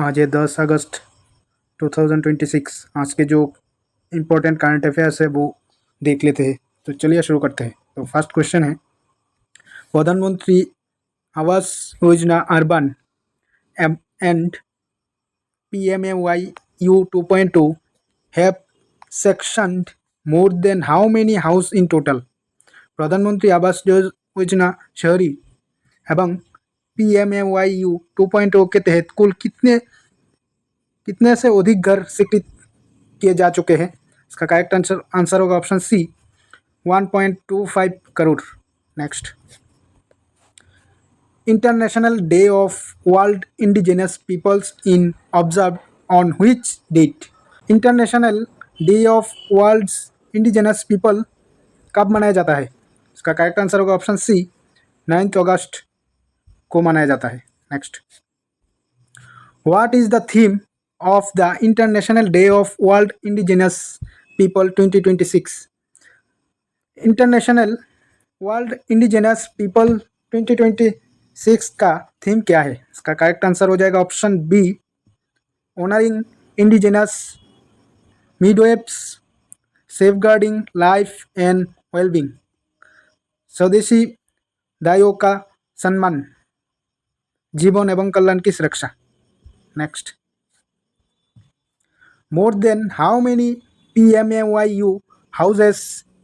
आज है 10 अगस्त 2026। आज के जो इम्पोर्टेंट करंट अफेयर्स है वो देख लेते हैं। तो चलिए शुरू करते हैं। तो फर्स्ट क्वेश्चन है, प्रधानमंत्री Awas Yojana urban and PMAYU 2.2 have sectioned more than how many house in total? प्रधानमंत्री आवास योजना शहरी एवं PMAYU 2.0 के तहत कुल कितने से अधिक घर स्वीकृत किए जा चुके हैं? इसका करेक्ट आंसर होगा option C, 1.25 crore. Next, international day of world indigenous peoples in observe on which date? International day of world indigenous people कब मनाया जाता है? इसका करेक्ट आंसर होगा ऑप्शन सी, 9 अगस्त को मनाया जाता है। Next, what is the theme of the International Day of World Indigenous People 2026? International world indigenous people 2026 का थीम क्या है? इसका करेक्ट आंसर हो जाएगा option B, honouring indigenous midwives, safeguarding life and wellbeing, स्वदेशी दाइयों का सम्मान, जीवन एवं कल्याण की सुरक्षा। Next, more than how many PMAYU houses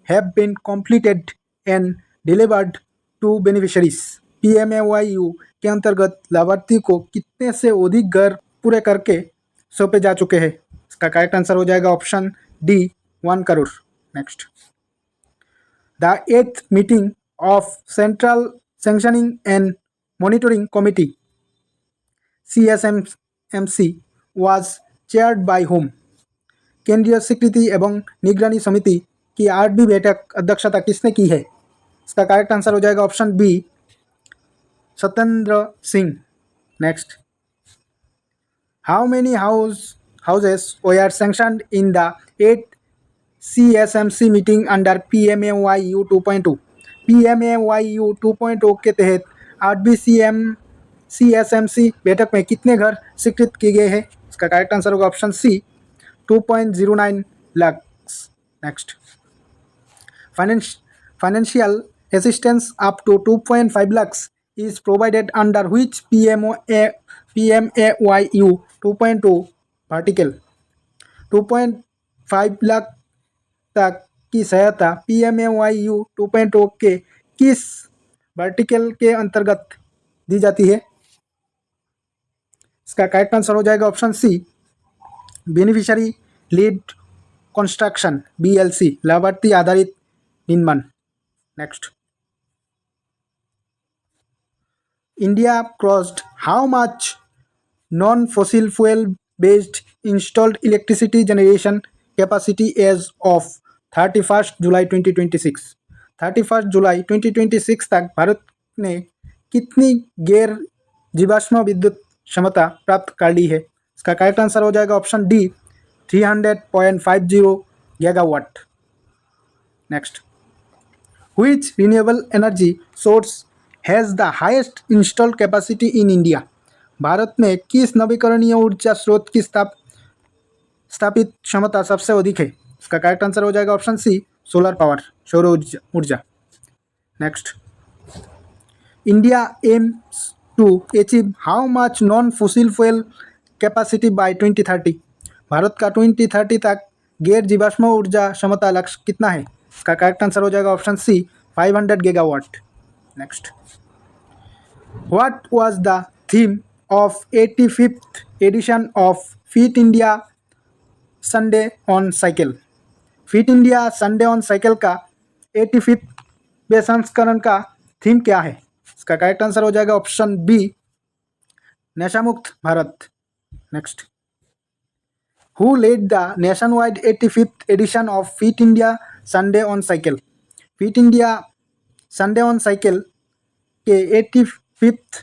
have been completed and delivered to beneficiaries? PMAYU के अंतर्गत लाभार्थी को कितने से अधिक घर पूरे करके सौंपे जा चुके हैं? इसका करेक्ट आंसर हो जाएगा option D, 1 crore. Next, the 8th meeting of central sanctioning and monitoring committee CSMC was chaired by whom? केंद्रीय स्वीकृति एवं निगरानी समिति की 8वीं बैठक अध्यक्षता किसने की है? इसका करेक्ट आंसर हो जाएगा option B, Satyendra Singh. Next, how many houses were sanctioned in the 8th CSMC meeting under PMAYU 2.2? PMAYU 2.0 के तहत 8वीं CSMC बैठक में कितने घर स्वीकृत किए गए हैं? इसका करेक्ट आंसर होगा option C, 2.09 lakh. Next, financial assistance up to 2.5 lakhs is provided under which PMAYU 2.2 vertical? 2.5 lakh तक की सहायता PMAYU 2.0 के किस वर्टिकल के अंतर्गत दी जाती है? इसका करेक्ट आंसर हो जाएगा option C, beneficiary led construction, BLC, लाभार्थी आधारित निर्माण। नेक्स्ट, India crossed how much non fossil fuel based installed electricity generation capacity as of 31 जुलाई 2026? 31 जुलाई 2026 तक भारत ने कितनी गैर जीवाश्म विद्युत क्षमता प्राप्त कर ली है? इसका करेक्ट आंसर हो जाएगा option D, 300.50 gigawatt. Next, which renewable energy source has the highest installed capacity in India? Bharat में किस नवीकरणीय ऊर्जा स्रोत की स्थापित क्षमता सबसे अधिक है? इसका करेक्ट आंसर हो जाएगा ऑप्शन सी, सोलर पावर, सौर ऊर्जा। नेक्स्ट, India aims to achieve how much non fossil fuel capacity by 2030? Bharat का 2030 तक गैर जीवाश्म ऊर्जा क्षमता लक्ष्य कितना है? इसका करेक्ट आंसर हो जाएगा option C, 500 gigawatt. Next, what was the theme of 85th edition of fit India Sunday on cycle? Fit India Sunday on cycle का 85वें संस्करण का थीम क्या है? इसका करेक्ट आंसर हो जाएगा option B, Nashamukt Bharat. Next, who led the nationwide 85th edition of fit India Sunday on cycle? Fit India Sunday on cycle के 85th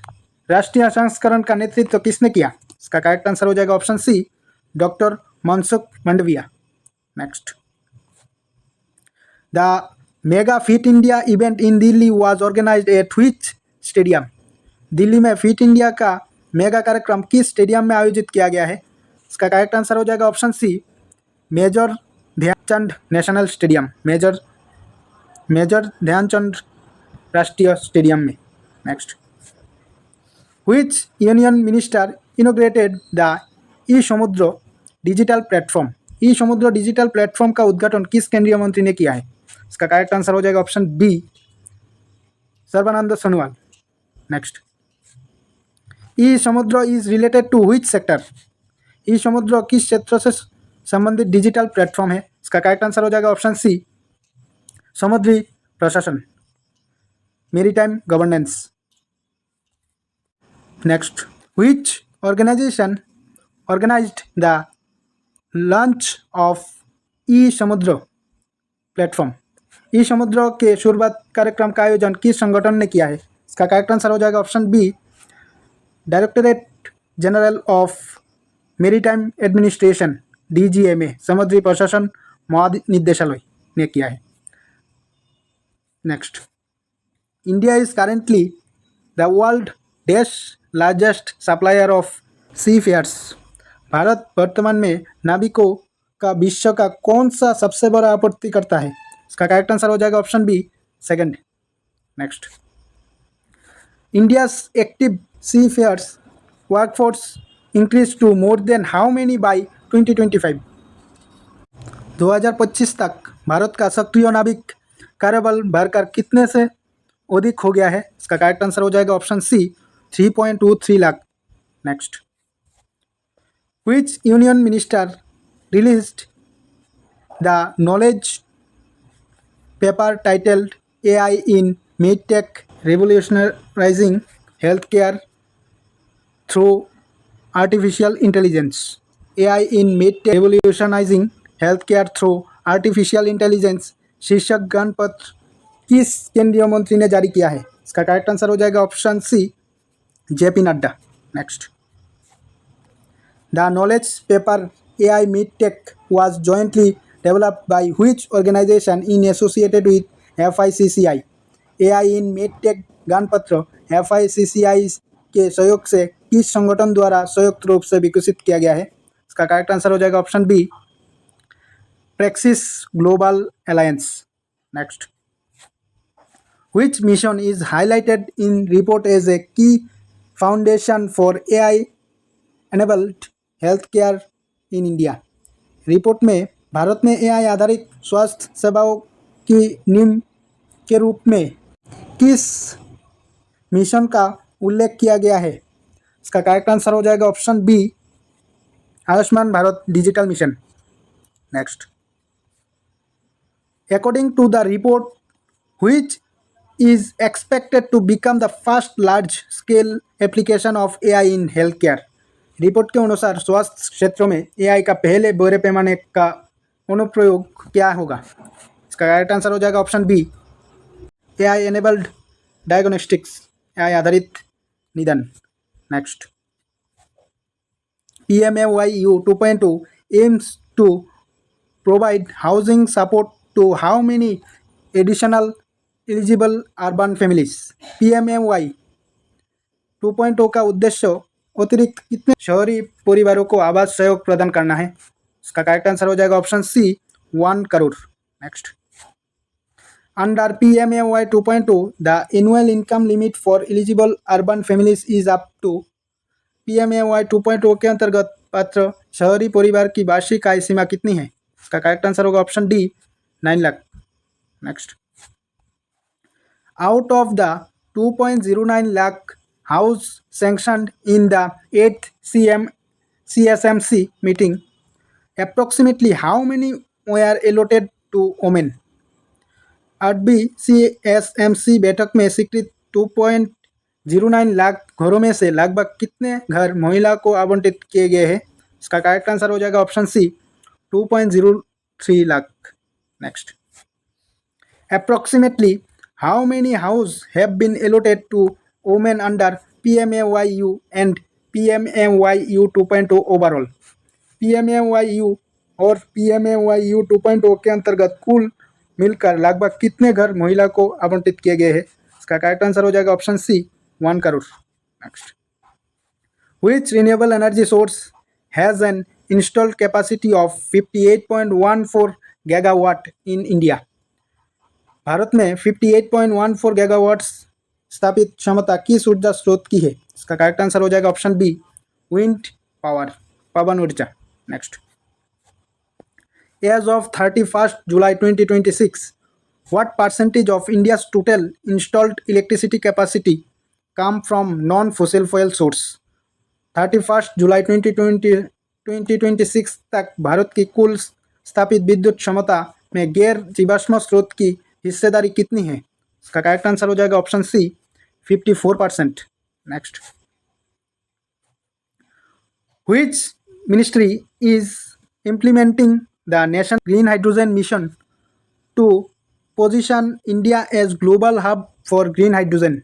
राष्ट्रीय संस्करण का नेतृत्व किसने किया? इसका करेक्ट आंसर हो जाएगा option C, doctor Mansukh Mandaviya. Next, the mega fit India event in Delhi was organised at which stadium? Delhi में फिट इंडिया का मेगा कार्यक्रम किस स्टेडियम में आयोजित किया गया है? इसका करेक्ट आंसर हो जाएगा option C, major Dhyanchand national stadium, major Dhyanchand राष्ट्रीय स्टेडियम में। Next, which union minister inaugurated the e Samudra digital platform? E Samudra digital platform का उद्घाटन किस केंद्रीय मंत्री ने किया है? इसका करेक्ट आंसर हो जाएगा option B, Sarbananda Sonowal. Next, e Samudra is related to which sector? E Samudra किस क्षेत्र से संबंधित डिजिटल प्लेटफॉर्म है? इसका करेक्ट आंसर हो जाएगा ऑप्शन सी, समुद्री प्रशासन, maritime governance. Next, which organisation organised the launch of e Samudra platform? ई समुद्र के शुरुआत कार्यक्रम का आयोजन किस संगठन ने किया है? इसका करेक्ट आंसर हो जाएगा option B, directorate general of maritime administration, DGMA, समुद्री प्रशासन महानिदेशालय ने किया है। नेक्स्ट, India is currently the world dash largest supplier of seafarers? Bharat वर्तमान में नाविकों का विश्व का कौन सा सबसे बड़ा आपूर्तिकर्ता है? इसका करेक्ट आंसर हो जाएगा option B, second. Next, India's active seafarers workforce increase to more than how many by 2025? 2025 तक भारत का सक्रिय नाविक कार्यबल बढ़कर कितने से अधिक हो गया है? इसका करेक्ट आंसर हो जाएगा option C, 3.23 lakh. Next, which union minister released the knowledge paper titled AI in medtech revolutionizing healthcare through artificial intelligence? AI in medtech revolutionizing healthcare through artificial intelligence शीर्षक ज्ञान पत्र किस केंद्रीय मंत्री ने जारी किया है? इसका करेक्ट आंसर हो जाएगा option C, JP Nadda. Next, the knowledge paper AI medtech was jointly developed by which organization in associated with FICCI? AI in medtech ज्ञानपत्र FICCI के सहयोग से किस संगठन द्वारा संयुक्त रूप से विकसित किया गया है? इसका करेक्ट आंसर हो जाएगा option B, Praxis global alliance. Next, which mission is highlighted in report as a key foundation for AI enabled health care in India? Report में भारत में AI आधारित स्वास्थ्य सेवाओं की नींव के रूप में किस मिशन का उल्लेख किया गया है? इसका करेक्ट आंसर हो जाएगा option B, Ayushman Bharat digital mission. Next, according to the report which is expected to become the first large scale application of AI in health care? Report के अनुसार स्वास्थ्य क्षेत्र में AI का पहले बड़े पैमाने का अनुप्रयोग क्या होगा? इसका करेक्ट आंसर हो जाएगा option B, AI enabled diagnostics, AI आधारित निदान। Next, PMAYU 2.2 aims to provide housing support to how many additional eligible urban families? PMAY 2.0 का उद्देश्य अतिरिक्त कितने शहरी परिवारों को आवास सहयोग प्रदान करना है? इसका करेक्ट आंसर हो जाएगा option C, 1 crore. Next, under PMAY 2.2 the annual income limit for eligible urban families is up to? PMAY 2.0 के अंतर्गत पात्र शहरी परिवार की वार्षिक आय सीमा कितनी है? इसका करेक्ट आंसर होगा option D, 9 lakh. Next, out of the 2.09 lakh house sanctioned in the 8th CSMC meeting, approximately how many were allotted to women? 8वीं CSMC बैठक में स्वीकृत 2.09 लाख घरों में से लगभग कितने घर महिला को आवंटित किए गए हैं? इसका करेक्ट आंसर हो जाएगा option C, 2.03 lakh. Next, approximately how many houses have been allotted to women under PMAYU and PMAYU 2.0 overall? PMAYU और PMAYU 2.0 के अंतर्गत कुल मिलकर लगभग कितने घर महिला को आवंटित किए गए हैं? इसका करेक्ट आंसर हो जाएगा option C, 1 crore. Next, Which renewable energy source has an installed capacity of 58.14 gigawatt in India? Bharat में 58.14 गीगावाट स्थापित क्षमता किस ऊर्जा स्रोत की है? इसका करेक्ट आंसर हो जाएगा ऑप्शन बी, विंड पावर, पवन ऊर्जा। Next, as of 31st July 2026, what percentage of India's total installed electricity capacity come from non-fossil fuel source? 31st जुलाई 2026 तक भारत की कुल स्थापित विद्युत क्षमता में गैर जीवाश्म स्रोत की हिस्सेदारी कितनी है? इसका करेक्ट आंसर हो जाएगा option C, 54%। Next, which ministry is implementing the National Green Hydrogen Mission to position India as global hub for green hydrogen?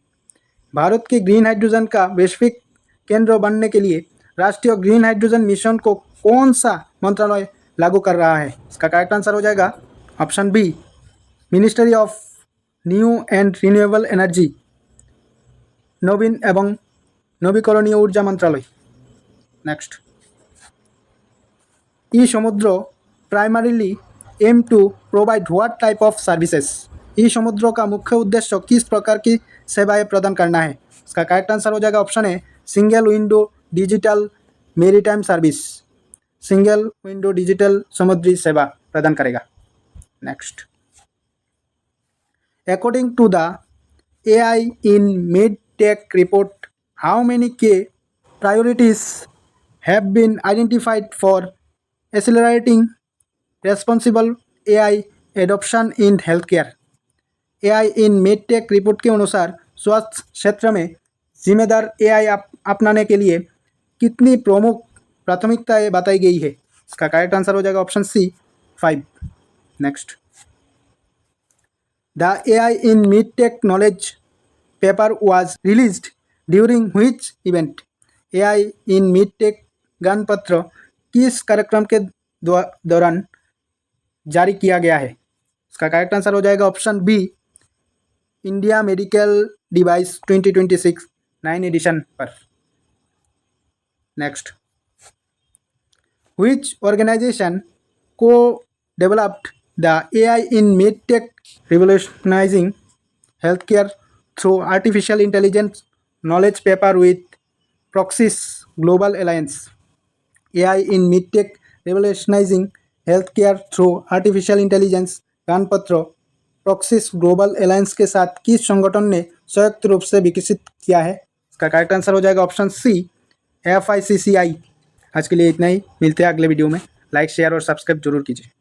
Bharat के ग्रीन हाइड्रोजन का वैश्विक केंद्र बनने के लिए राष्ट्रीय ग्रीन हाइड्रोजन मिशन को कौन सा मंत्रालय लागू कर रहा है? इसका करेक्ट आंसर हो जाएगा option B, ministry of new and renewable energy, नवीन एवं नवीकरणीय ऊर्जा मंत्रालय। Next, e Samudra primarily aim to provide what type of services? E Samudra का मुख्य उद्देश्य किस प्रकार की सेवाएं प्रदान करना है? इसका करेक्ट आंसर हो जाएगा option A, single window digital maritime service. Single window digital समुद्री सेवा प्रदान करेगा। Next, according to the AI in mid-tech report, how many key priorities have been identified for accelerating responsible AI adoption in healthcare? AI in mid-tech report के अनुसार स्वास्थ्य क्षेत्र में जिम्मेदार AI अपनाने के लिए कितनी प्रमुख प्राथमिकताएं बताई गई है? इसका करेक्ट आंसर हो जाएगा option C, 5। Next, The AI in mid-tech knowledge paper was released during which event? AI in mid-tech ज्ञान पत्र किस कार्यक्रम के दौरान जारी किया गया है? इसका करेक्ट आंसर हो जाएगा option B, India medical device 2026 9 edition पर। Next, which organization co-developed the AI in mid-tech revolutionizing healthcare through artificial intelligence knowledge paper with Proxys Global Alliance? AI in mid-tech revolutionizing healthcare through artificial intelligence ज्ञान पत्र प्रॉक्सिस global alliance के साथ किस संगठन ने संयुक्त रूप से विकसित किया है? इसका करेक्ट आंसर हो जाएगा ऑप्शन सी, FICCI। आज के लिए इतना ही, मिलते हैं अगले वीडियो में। लाइक शेयर और सब्सक्राइब जरूर कीजिए।